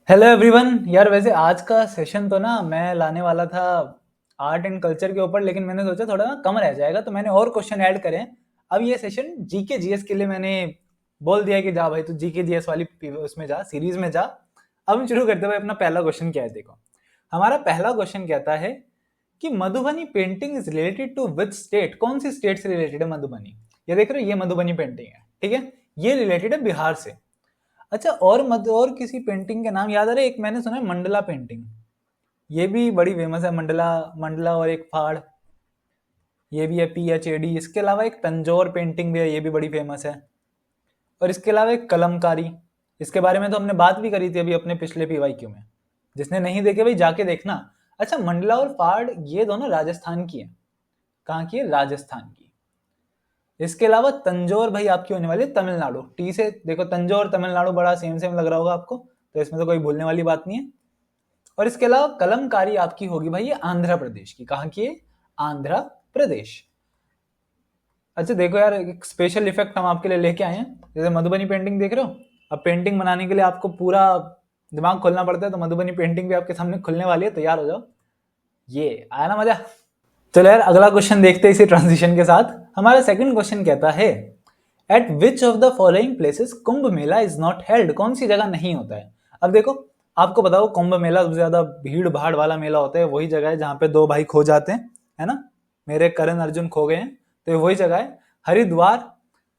Hello everyone. यार वैसे आज का सेशन तो ना मैं लाने वाला था आर्ट एंड कल्चर के ऊपर, लेकिन मैंने सोचा थोड़ा ना कम रह जाएगा तो मैंने और क्वेश्चन ऐड करे हैं। अब ये सेशन जीके जीएस के लिए मैंने बोल दिया कि जा भाई तू जीके जीएस वाली उसमें जा, सीरीज में जा। अब हम शुरू करते हैं। भाई अपना पहला क्वेश्चन क्या है, देखो। हमारा पहला क्वेश्चन कहता है कि Madhubani painting is related to which state. कौन सी स्टेट से रिलेटेड है मधुबनी? ये देख रहे हो, ये मधुबनी पेंटिंग है, ठीक है। ये रिलेटेड है बिहार से। अच्छा, और किसी पेंटिंग के नाम याद आ रहे? एक मैंने सुना है मंडला पेंटिंग, ये भी बड़ी फेमस है। मंडला, मंडला और एक फाड़, ये भी है PHAD। इसके अलावा एक तंजौर पेंटिंग भी है, ये भी बड़ी फेमस है। और इसके अलावा एक कलमकारी, इसके बारे में तो हमने बात भी करी थी अभी अपने पिछले PYQ में। जिसने नहीं देखे भाई जाके देखना। अच्छा, मंडला और फाड़ ये दोनों राजस्थान की है। कहाँ की है? राजस्थान की। इसके अलावा तंजौर भाई आपकी होने वाली है तमिलनाडु। टी से देखो, तंजौर तमिलनाडु बड़ा सेम सेम लग रहा होगा आपको, तो इसमें तो कोई भूलने वाली बात नहीं है। और इसके अलावा कलमकारी आपकी होगी भाई ये आंध्र प्रदेश की। कहाँ की है? आंध्र प्रदेश। अच्छा देखो यार, एक स्पेशल इफेक्ट हम आपके लिए लेके आए हैं। जैसे मधुबनी पेंटिंग देख रहे हो, अब पेंटिंग बनाने के लिए आपको पूरा दिमाग खोलना पड़ता है, तो मधुबनी पेंटिंग भी आपके सामने खुलने वाली है, तैयार हो जाओ। ये आया ना मजा? चलो यार, अगला क्वेश्चन देखते हैं इसी ट्रांजिशन के साथ। हमारा सेकंड क्वेश्चन कहता है, eight which of the following places Kumbh Mela is not held. कौन सी जगह नहीं होता है? अब देखो, आपको बताओ कुंभ मेला सबसे ज्यादा भीड़ भाड़ वाला मेला होता है, वही जगह है जहाँ पे दो भाई खो जाते हैं, है ना। मेरे करण अर्जुन खो गए हैं, तो ये वही जगह है। हरिद्वार,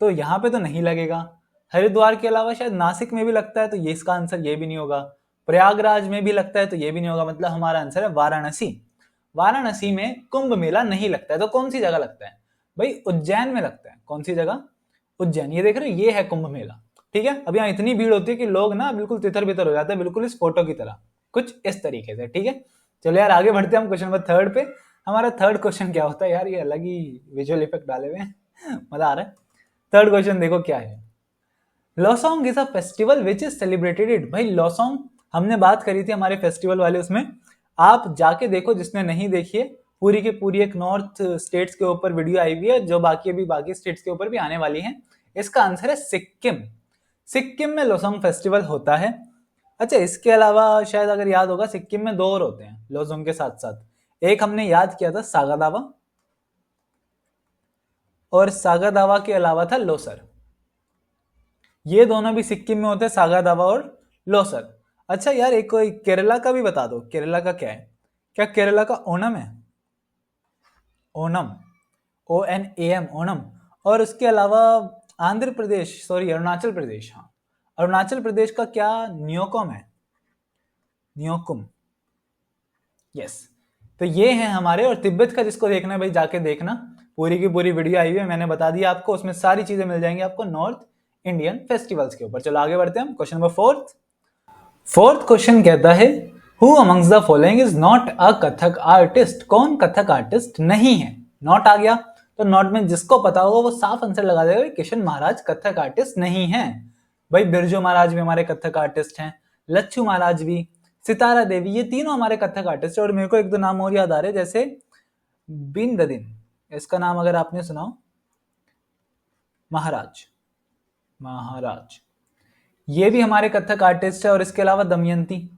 तो यहाँ पे तो नहीं लगेगा। हरिद्वार के अलावा शायद नासिक में भी लगता है, तो ये इसका आंसर ये भी नहीं होगा। प्रयागराज में भी लगता है, तो ये भी नहीं होगा। मतलब हमारा आंसर है वाराणसी। वाराणसी में कुंभ मेला नहीं लगता है। तो कौन सी जगह लगता है भाई? उज्जैन में लगता है। कौन सी जगह? उज्जैन। ये देख रहे हो, ये है कुंभ मेला, ठीक है। अब यहाँ इतनी भीड़ होती है कि लोग ना बिल्कुल तितर बितर हो जाते हैं, बिल्कुल इस फोटो की तरह, कुछ इस तरीके से, ठीक है। चलो यार आगे बढ़ते हैं हम क्वेश्चन नंबर थर्ड पे। हमारा थर्ड क्वेश्चन क्या होता है यार, ये अलग ही विजुअल इफेक्ट डाले हुए हैं मजा आ रहा है। थर्ड क्वेश्चन देखो क्या है। Losoong is a festival which is celebrated. भाई लॉसोंग हमने बात करी थी हमारे फेस्टिवल वाले उसमें, आप जाके देखो जिसने नहीं देखी है। पूरी की पूरी एक नॉर्थ स्टेट्स के ऊपर वीडियो आई हुई है, जो बाकी स्टेट्स के ऊपर भी आने वाली है। इसका आंसर है सिक्किम। सिक्किम में लोसोंग फेस्टिवल होता है। अच्छा, इसके अलावा शायद अगर याद होगा, सिक्किम में दो और होते हैं लोसोंग के साथ साथ। एक हमने याद किया था सागा दावा, और सागा दावा के अलावा था लोसर। ये दोनों भी सिक्किम में होते हैं, सागा दावा और लोसर। अच्छा यार, एक कोई केरला का भी बता दो। केरला का क्या है? क्या केरला का ओणम है? ओणम, ONAM, ओणम। और उसके अलावा आंध्र प्रदेश, सॉरी अरुणाचल प्रदेश, हाँ अरुणाचल प्रदेश का क्या न्योकम है? न्योकुम, यस। तो ये हैं हमारे। और तिब्बत का जिसको देखना है भाई जाके देखना, पूरी की पूरी वीडियो आई हुई है, मैंने बता दिया आपको, उसमें सारी चीजें मिल जाएंगी आपको नॉर्थ इंडियन फेस्टिवल्स के ऊपर। चलो आगे बढ़ते हैं हम question number fourth. Fourth question कहता है, who amongst the following is not a Kathak artist. कौन कथक आर्टिस्ट नहीं है? नॉट आ गया, तो नॉट में जिसको पता होगा वो साफ आंसर लगा देगा, किशन महाराज कथक आर्टिस्ट नहीं है। भाई बिरजू महाराज भी हमारे कथक आर्टिस्ट हैं, लच्छू महाराज भी, सितारा देवी, ये तीनों हमारे कथक आर्टिस्ट है। और मेरे को एक दो नाम और याद आ रहे, जैसे बिन ददिन, इसका नाम अगर आपने सुना हो, महाराज, महाराज, ये भी हमारे कथक आर्टिस्ट है। और इसके अलावा दमयंती,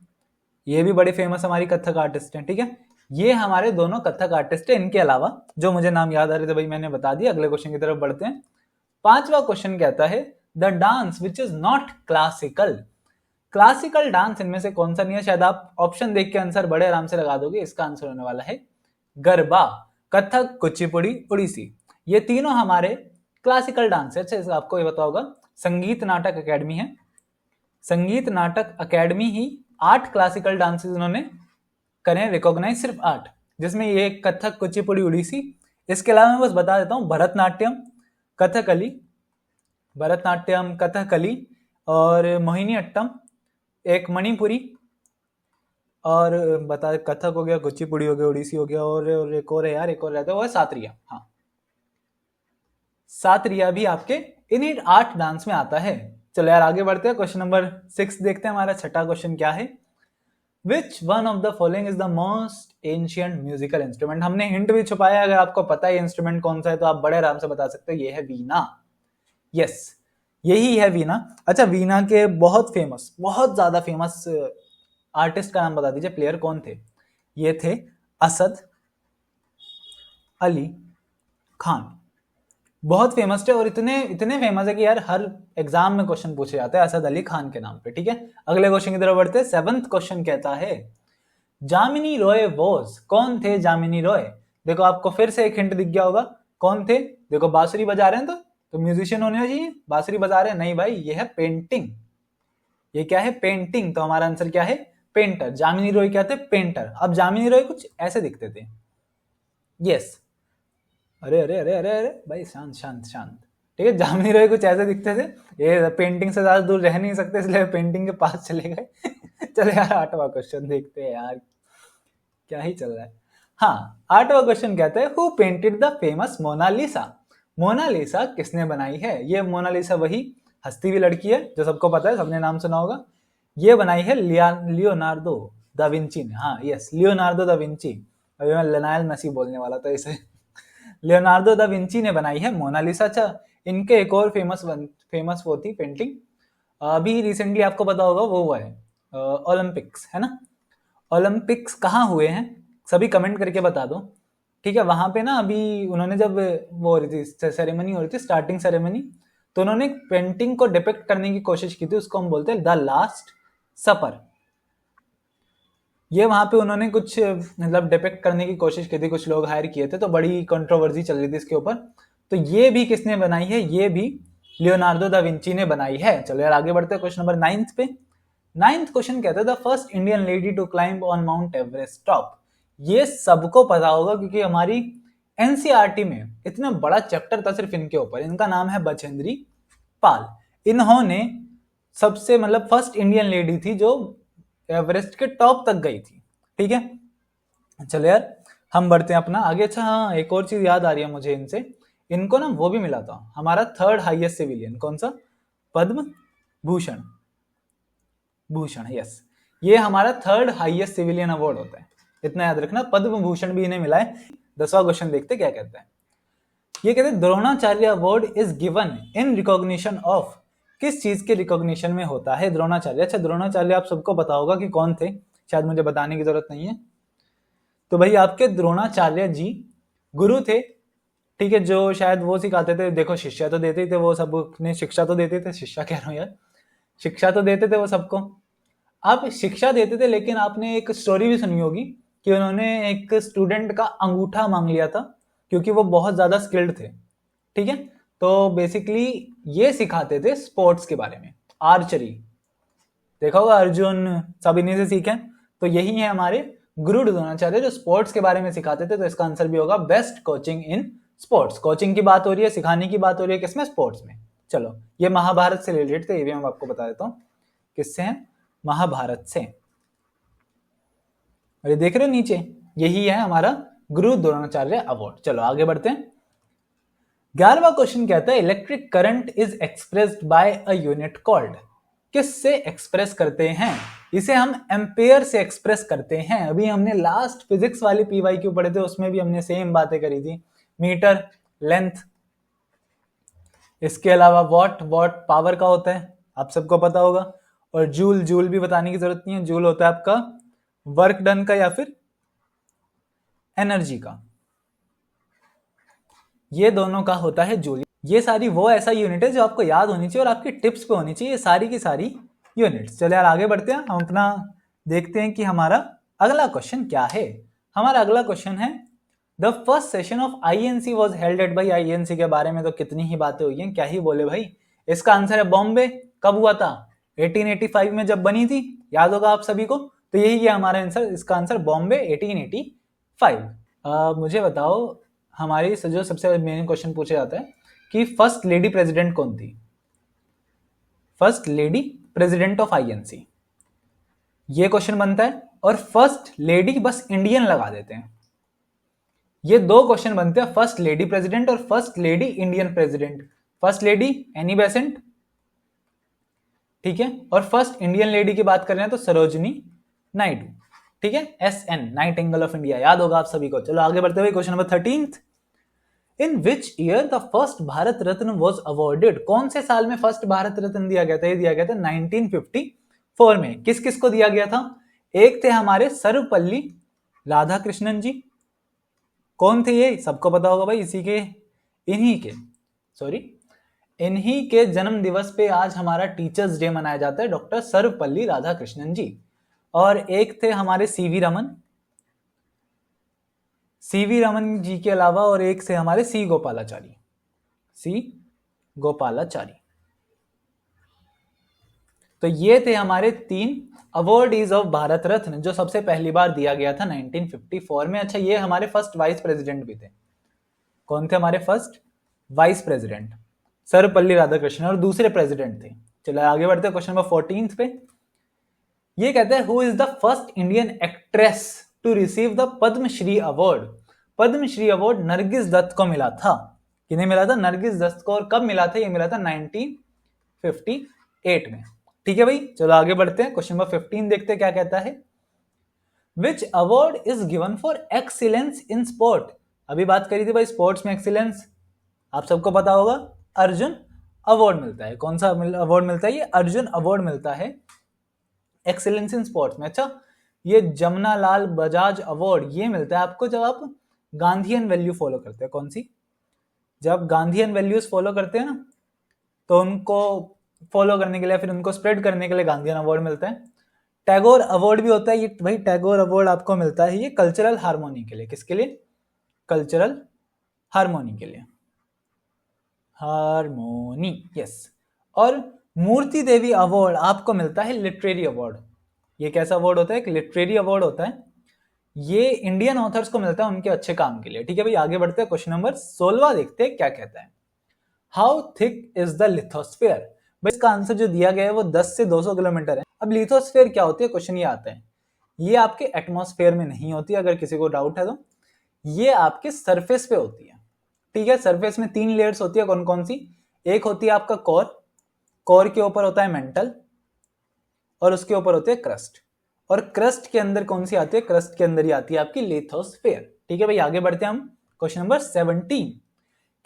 ये भी बड़े फेमस हमारी कथक आर्टिस्ट हैं, ठीक है। ये हमारे दोनों कथक आर्टिस्ट हैं। इनके अलावा जो मुझे नाम याद आ रहे थे भाई मैंने बता दिया। अगले क्वेश्चन की तरफ बढ़ते हैं। पांचवा क्वेश्चन कहता है, the dance which is not classical. Classical dance इनमें से कौन सा नहीं है? शायद आप ऑप्शन देख के आंसर बड़े आराम से लगा दोगे। इसका आंसर होने वाला है गरबा, कथक, कुचिपुड़ी, उड़ीसी। ये तीनों हमारे क्लासिकल डांस है। अच्छा, आपको ये पता होगा संगीत नाटक अकेडमी है, संगीत नाटक अकेडमी ही 8 क्लासिकल डांसेस इन्होंने करें रिकॉग्नाइज, सिर्फ 8, जिसमें ये कथक, कुचिपुड़ी, उड़ीसी। इसके अलावा मैं बस बता देता हूँ, भरतनाट्यम, कथकली, भरतनाट्यम, कथकली और मोहिनी अट्टम, एक मणिपुरी, और बता कथक हो गया, कुचिपुड़ी हो गया, उड़ीसी हो गया, और एक और है यार, एक और रहता है, वो है सातरिया। हाँ, सातरिया भी आपके इन्हीं 8 डांस में आता है। चलो यार आगे बढ़ते हैं। क्वेश्चन नंबर 6 देखते हैं। हमारा छठा क्वेश्चन क्या है, which one of the following is the most ancient musical instrument. हमने हिंट भी छुपाया, अगर आपको पता है इंस्ट्रूमेंट कौन सा है तो आप बड़े आराम से बता सकते हो, ये है वीणा। यस, यही है वीणा। अच्छा, वीणा के बहुत फेमस, बहुत ज्यादा फेमस आर्टिस्ट का नाम बता दीजिए, प्लेयर कौन थे? ये थे असद अली खान। बहुत फेमस थे और इतने इतने फेमस है कि यार हर एग्जाम में क्वेश्चन पूछे जाते हैं असद अली खान के नाम पे। ठीक है, अगले क्वेश्चन की तरफ बढ़ते हैं। 7th क्वेश्चन कहता है जामिनी रॉय वॉज, कौन थे जामिनी रॉय? देखो आपको फिर से एक हिंट दिख गया होगा, कौन थे? देखो बांसुरी बजा रहे हैं तो म्यूजिशियन होने चाहिए, बांसुरी बजा रहे हैं, नहीं भाई ये है पेंटिंग। ये क्या है? पेंटिंग। तो हमारा आंसर क्या है? पेंटर। जामिनी रॉय क्या थे? पेंटर। अब जामिनी रॉय कुछ ऐसे दिखते थे। यस, अरे अरे अरे अरे अरे भाई शांत शांत शांत। ठीक है, जामिनी रॉय कुछ ऐसे दिखते थे, ये पेंटिंग से ज्यादा दूर रह नहीं सकते इसलिए पेंटिंग के पास चले गए। चले यार 8वां क्वेश्चन देखते हैं यार, क्या ही चल रहा है। हाँ, 8वां क्वेश्चन कहता है who painted the famous Mona Lisa? Mona Lisa किसने बनाई है? ये मोनालिसा वही हंसती हुई लड़की है जो सबको पता है, सबने नाम सुना होगा। ये बनाई है लियोनार्दो दा विंची ने। हाँ यस, लियोनार्दो दा विंची। अभी मैं लियोनेल मेसी बोलने वाला था इसे। लियोनार्दो दा विंची ने बनाई है मोनालिसा। अच्छा, इनके एक और फेमस वो थी पेंटिंग, अभी रिसेंटली आपको पता होगा वो हुआ है ओलंपिक्स, है ना? ओलंपिक्स कहाँ हुए हैं सभी कमेंट करके बता दो। ठीक है, वहां पे ना अभी उन्होंने जब वो हो रही थी सेरेमनी, हो रही थी स्टार्टिंग सेरेमनी, तो उन्होंने एक पेंटिंग को डिपिक्ट करने की कोशिश की थी, उसको हम बोलते हैं द लास्ट सपर। ये वहां पे उन्होंने कुछ मतलब डिपिक्ट करने की कोशिश की थी, कुछ लोग हायर किए थे, तो बड़ी कंट्रोवर्सी चल रही थी इसके ऊपर। तो ये भी किसने बनाई है? ये भी लियोनार्दो दा विंची ने बनाई है। चलो यार आगे बढ़ते हैं क्वेश्चन नंबर 9 पे। 9th क्वेश्चन कहता है the first Indian lady to climb on Mount Everest top. ये सबको पता होगा क्योंकि हमारी एनसीईआरटी में इतना बड़ा चैप्टर था सिर्फ इनके ऊपर। इनका नाम है बछेंद्री पाल। इन्होंने सबसे मतलब फर्स्ट इंडियन लेडी थी जो एवरेस्ट के टॉप तक गई थी। ठीक है, चलो यार हम बढ़ते हैं अपना आगे। अच्छा हाँ, एक और चीज याद आ रही है मुझे इनसे, इनको ना वो भी मिला था हमारा 3rd हाईएस्ट सिविलियन, कौन सा? पद्म भूषण। भूषण, यस, ये हमारा 3rd हाईएस्ट सिविलियन अवार्ड होता है, इतना याद रखना। पद्म भूषण भी इन्हें मिला है। 10वां क्वेश्चन देखते क्या कहता है। ये कहते हैं Dronacharya award is given in recognition of, किस चीज के रिकॉग्निशन में होता है द्रोणाचार्य? अच्छा, द्रोणाचार्य आप सबको पता होगा कि कौन थे, शायद मुझे बताने की जरूरत नहीं है। तो भाई आपके द्रोणाचार्य जी गुरु थे। ठीक है, जो शायद वो सिखाते थे, देखो शिष्या तो देते थे वो सब ने, शिक्षा तो देते थे, शिक्षा कह रहा हूँ यार, शिक्षा तो देते थे वो सबको। आप शिक्षा देते थे, लेकिन आपने एक स्टोरी भी सुनी होगी कि उन्होंने एक स्टूडेंट का अंगूठा मांग लिया था क्योंकि वो बहुत ज्यादा स्किल्ड थे। ठीक है, तो बेसिकली ये सिखाते थे स्पोर्ट्स के बारे में, आर्चरी। देखा होगा अर्जुन सब इन्हीं से सीखे। तो यही है हमारे गुरु द्रोणाचार्य जो स्पोर्ट्स के बारे में सिखाते थे। तो इसका आंसर भी होगा best coaching in sports. Coaching की बात हो रही है, सिखाने की बात हो रही है, किसमें? स्पोर्ट्स में। चलो, ये महाभारत से रिलेटेड थे, ये भी मैं आपको बता देता हूँ किससे हैं, महाभारत से। अरे देख रहे हो नीचे, यही है हमारा गुरु द्रोणाचार्य अवार्ड। चलो आगे बढ़ते हैं। 11वां क्वेश्चन कहता है electric current is expressed by a unit called. किससे एक्सप्रेस करते हैं? इसे हम एम्पेयर से एक्सप्रेस करते हैं। अभी हमने लास्ट फिजिक्स वाली पीवाईक्यू पढ़े थे, उसमें भी हमने सेम बातें करी थी, मीटर, लेंथ। इसके अलावा वॉट, वॉट पावर का होता है, आप सबको पता होगा। और जूल, जूल भी बताने की जरूरत नहीं है, जूल होता है आपका वर्क डन का या फिर एनर्जी का। ये दोनों का होता है जूल। ये सारी वो ऐसा यूनिट है जो आपको याद होनी चाहिए और आपकी टिप्स पे होनी चाहिए, सारी की सारी यूनिट्स। चलो यार आगे बढ़ते हैं, हम अपना देखते हैं कि हमारा अगला क्वेश्चन क्या है। हमारा अगला क्वेश्चन है the first session of INC was held at. भाई आईएनसी के बारे में तो कितनी ही बातें हुई हैं, क्या ही बोले भाई। इसका आंसर है बॉम्बे। कब हुआ था? 1885 में जब बनी थी, याद होगा आप सभी को। तो यही है हमारा आंसर, इसका आंसर बॉम्बे 1885। मुझे बताओ हमारी जो सबसे मेन क्वेश्चन पूछा जाता है कि फर्स्ट लेडी प्रेसिडेंट कौन थी? First lady president of INC, ये क्वेश्चन बनता है। और फर्स्ट लेडी बस इंडियन लगा देते हैं। ये दो क्वेश्चन बनते हैं, फर्स्ट लेडी प्रेसिडेंट और first lady Indian president. First lady Annie Besant, ठीक है, और फर्स्ट इंडियन लेडी की बात कर रहे हैं तो सरोजनी नायडू। ठीक है, SN, नाइटिंगेल ऑफ इंडिया, याद होगा आप सभी को। चलो आगे बढ़ते हुए question number 13th। In which year the first Bharat Ratna was awarded? कौन से साल में फर्स्ट भारत रत्न दिया गया था? ये दिया गया था 1954 में। किस किस को दिया गया था? एक थे हमारे सर्वपल्ली राधाकृष्णन जी। कौन थे ये? सबको पता होगा भाई, इन्हीं के जन्म दिवस पे आज हमारा टीचर्स डे मनाया जाता है, डॉक्टर सर्वपल्ली राधाकृष्णन जी। और एक थे हमारे सीवी रमन जी के अलावा, और एक से हमारे सी गोपालाचारी। तो ये थे हमारे 3 अवॉर्डीज ऑफ भारत रत्न, जो सबसे पहली बार दिया गया था 1954 में। अच्छा, ये हमारे फर्स्ट वाइस प्रेसिडेंट भी थे। कौन थे हमारे first vice president? Sarvepalli Radhakrishnan. और दूसरे प्रेसिडेंट थे। चलो आगे बढ़ते हैं क्वेश्चन नंबर 14 पे। ये कहते हैं, who is the first Indian actress to receive the Padma Shri award? Padma Shri award Nargis Dutt को मिला था। किन्हें मिला था? नरगिस दत्त को। और कब मिला था? ये मिला था 1958 में। ठीक है भाई, चलो आगे बढ़ते हैं। क्वेश्चन नंबर 15 देखते हैं क्या कहता है। Which award is given for excellence in sport? अभी बात करी थी भाई स्पोर्ट्स में एक्सीलेंस, आप सबको पता होगा अर्जुन अवार्ड मिलता है। कौन सा अवार्ड मिलता है? ये अर्जुन अवार्ड मिलता है एक्सीलेंस इन स्पोर्ट्स में। अच्छा, ये जमनालाल बजाज अवार्ड ये मिलता है आपको जब आप गांधीयन वैल्यू फॉलो करते हैं। कौन सी? जब गांधीयन वैल्यूज फॉलो करते हैं ना, तो उनको फॉलो करने के लिए, फिर उनको स्प्रेड करने के लिए गांधीयन अवार्ड मिलता है। टैगोर अवार्ड भी होता है ये भाई। टैगोर अवार्ड आपको मिलता है ये कल्चरल हार्मोनी के लिए। किसके लिए? कल्चरल हार्मोनी के लिए। Harmony, yes. और मूर्ति देवी अवार्ड आपको मिलता है लिटरेरी अवार्ड। ये कैसा अवार्ड होता है? एक लिटरेरी अवार्ड होता है। ये इंडियन ऑथर्स को मिलता है उनके अच्छे काम के लिए। ठीक है भाई, आगे बढ़ते हैं। क्वेश्चन नंबर 16 देखते हैं क्या कहता है। How thick is the lithosphere? भाई इसका आंसर जो दिया गया है वो 10 से 200 किलोमीटर है। अब लिथोस्फेयर क्या होती है? क्वेश्चन ये आता है, ये आपके एटमॉस्फेयर में नहीं होती, अगर किसी को डाउट है तो। ये आपके सरफेस पे होती है। ठीक है, सरफेस में 3 लेयर्स होती है। कौन कौन सी? एक होती है आपका कोर के ऊपर होता है मेंटल, और उसके ऊपर होते हैं क्रस्ट। और क्रस्ट के अंदर कौन सी आती है? क्रस्ट के अंदर ही आती है आपकी लिथोस्फेयर। ठीक है भाई, आगे बढ़ते हैं हम। Question number 17,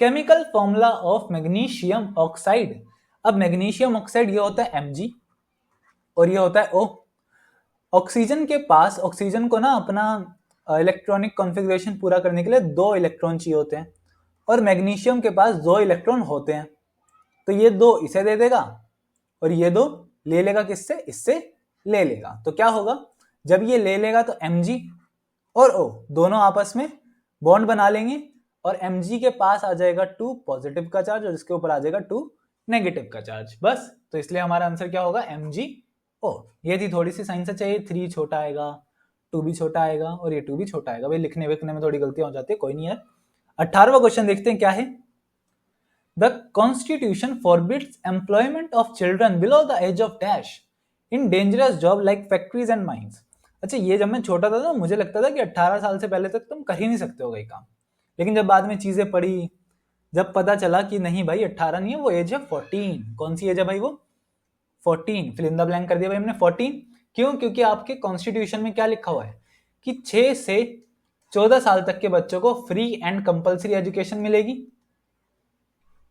chemical formula of magnesium oxide. अब मैग्नीशियम ऑक्साइड ये होता है Mg और ये होता है O। ऑक्सीजन के पास, ऑक्सीजन को ना अपना इलेक्ट्रॉनिक कॉन्फ़िगरेशन पूरा करने के लिए 2 इलेक्ट्रॉन चाहिए होते हैं, और मैग्नीशियम के पास 2 इलेक्ट्रॉन होते हैं। तो ये 2 इसे दे देगा और ये 2 ले लेगा। किससे? इससे ले लेगा। तो क्या होगा? जब ये ले लेगा तो Mg और O दोनों आपस में बॉन्ड बना लेंगे, और Mg के पास आ जाएगा 2 पॉजिटिव का चार्ज और इसके ऊपर आ जाएगा 2 नेगेटिव का चार्ज। बस, तो इसलिए हमारा आंसर क्या होगा? MgO। ये थी थोड़ी सी साइंस चाहिए। 3 छोटा आएगा, 2 भी छोटा आएगा और ये 2 भी छोटा आएगा। भाई लिखने विखने में थोड़ी गलतियां हो जाती है, कोई नहीं है। 18वां क्वेश्चन देखते हैं क्या है। The constitution forbids employment of children below the age of dash in dangerous job like factories and mines. अच्छा, ये जब मैं छोटा था ना, मुझे लगता था कि 18 साल से पहले तक तुम कर ही नहीं सकते हो ये काम। लेकिन जब बाद में चीजें पढ़ी, जब पता चला कि नहीं भाई 18 नहीं है, वो एज है 14। कौन सी एज है भाई? वो 14। फिल इन द ब्लैंक कर दिया भाई हमने 14। क्यों? क्योंकि आपके कॉन्स्टिट्यूशन में क्या लिखा हुआ है कि 6 से 14 साल तक के बच्चों को फ्री एंड कंपलसरी एजुकेशन मिलेगी,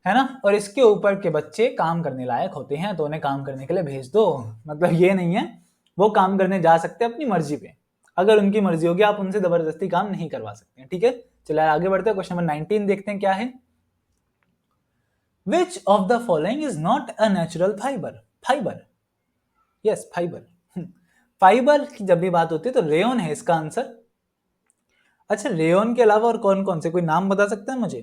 है ना। और इसके ऊपर के बच्चे काम करने लायक होते हैं तो उन्हें काम करने के लिए भेज दो। मतलब ये नहीं है वो काम करने जा सकते अपनी मर्जी पे। अगर उनकी मर्जी होगी, आप उनसे जबरदस्ती काम नहीं करवा सकते हैं। ठीक है, चलो आगे बढ़ते हैं। क्वेश्चन नंबर 19 देखते हैं क्या है। Which of the following is not a natural fiber? Fibre, yes fibre. Fibre की जब भी बात होती है तो रेयन है इसका आंसर। अच्छा, रेयन के अलावा और कौन कौन से, कोई नाम बता सकते हैं मुझे?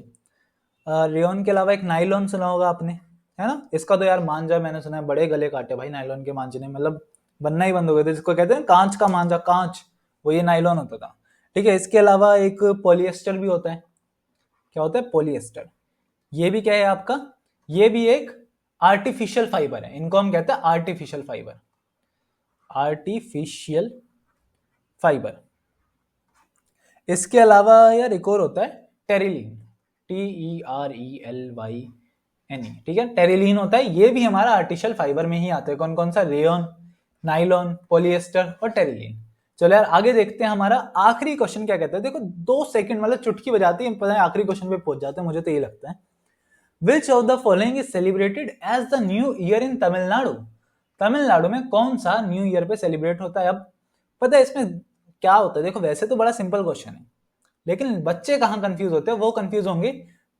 रेयन के अलावा एक नाइलॉन सुना होगा आपने, है ना। इसका तो यार मांझा मैंने सुना है, बड़े गले काटे भाई नाइलॉन के मांझे ने, मतलब बनना ही बंद हो गए थे। जिसको कहते हैं कांच का मांझा, कांच, वो ये नाइलॉन होता था। ठीक है, इसके अलावा एक पॉलिएस्टर भी होता है। क्या होता है? पॉलिएस्टर। ये भी क्या है आपका? ये भी एक आर्टिफिशियल फाइबर है। इनको हम कहते हैं आर्टिफिशियल फाइबर। Artificial fibre. इसके अलावा यार एक और होता है टेरिलीन, TERELYNE। ठीक है, टेरिलीन होता है। ये भी हमारा आर्टिफिशियल फाइबर में ही आता है। कौन कौन सा? रेयन, नाइलॉन, पॉलिएस्टर और टेरिलीन। चलो यार आगे देखते हैं। हमारा आखिरी क्वेश्चन क्या कहता है। देखो 2 सेकंड मतलब चुटकी बजाती है, पता है आखिरी क्वेश्चन पे पहुंच जाते हैं, मुझे तो ये लगता है। Which of the following is celebrated as the New Year in Tamil Nadu? Tamil Nadu में कौन सा न्यू ईयर पे सेलिब्रेट होता है? अब पता है इसमें क्या होता है? देखो वैसे तो बड़ा सिंपल क्वेश्चन है, लेकिन बच्चे कहाँ कंफ्यूज होते हैं, वो कंफ्यूज होंगे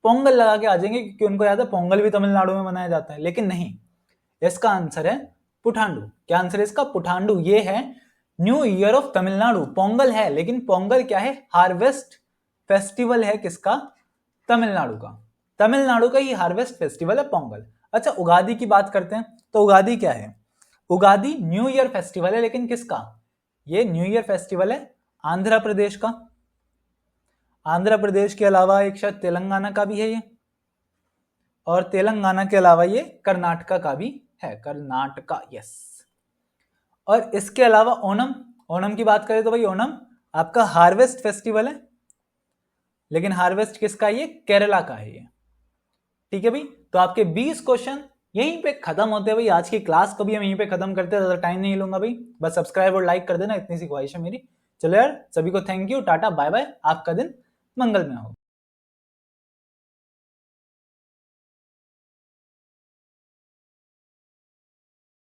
पोंगल लगा के आ जाएंगे, क्योंकि उनको याद है पोंगल भी तमिलनाडु में मनाया जाता है, लेकिन नहीं, इसका आंसर है पुठांडु। क्या आंसर है इसका? पुठांडु। ये है new year of Tamil Nadu. Pongal है, लेकिन पोंगल क्या है? हार्वेस्ट फेस्टिवल है किसका? तमिलनाडु का। तमिलनाडु का ही हार्वेस्ट फेस्टिवल है पोंगल। अच्छा, उगादी की बात करते हैं, तो उगादी क्या है? उगादी न्यू ईयर फेस्टिवल है, लेकिन किसका? ये न्यू ईयर फेस्टिवल है आंध्र प्रदेश का। आंध्र प्रदेश के अलावा एक शायद तेलंगाना का भी है ये, और तेलंगाना के अलावा ये कर्नाटका का भी है, कर्नाटका, यस। और इसके अलावा ओणम, ओणम की बात करें तो भाई ओणम आपका हार्वेस्ट फेस्टिवल है, लेकिन हार्वेस्ट किसका? ये केरला का है ये। ठीक है भाई, तो आपके 20 क्वेश्चन यहीं पे खत्म होते हैं भाई। आज की क्लास को भी हम यहीं पे खत्म करते हैं, ज्यादा टाइम नहीं लूंगा भाई, बस सब्सक्राइब और लाइक कर देना, इतनी सी ख्वाहिश है मेरी। चलो यार, सभी को थैंक यू, टाटा बाय बाय, आपका दिन मंगलमय हो।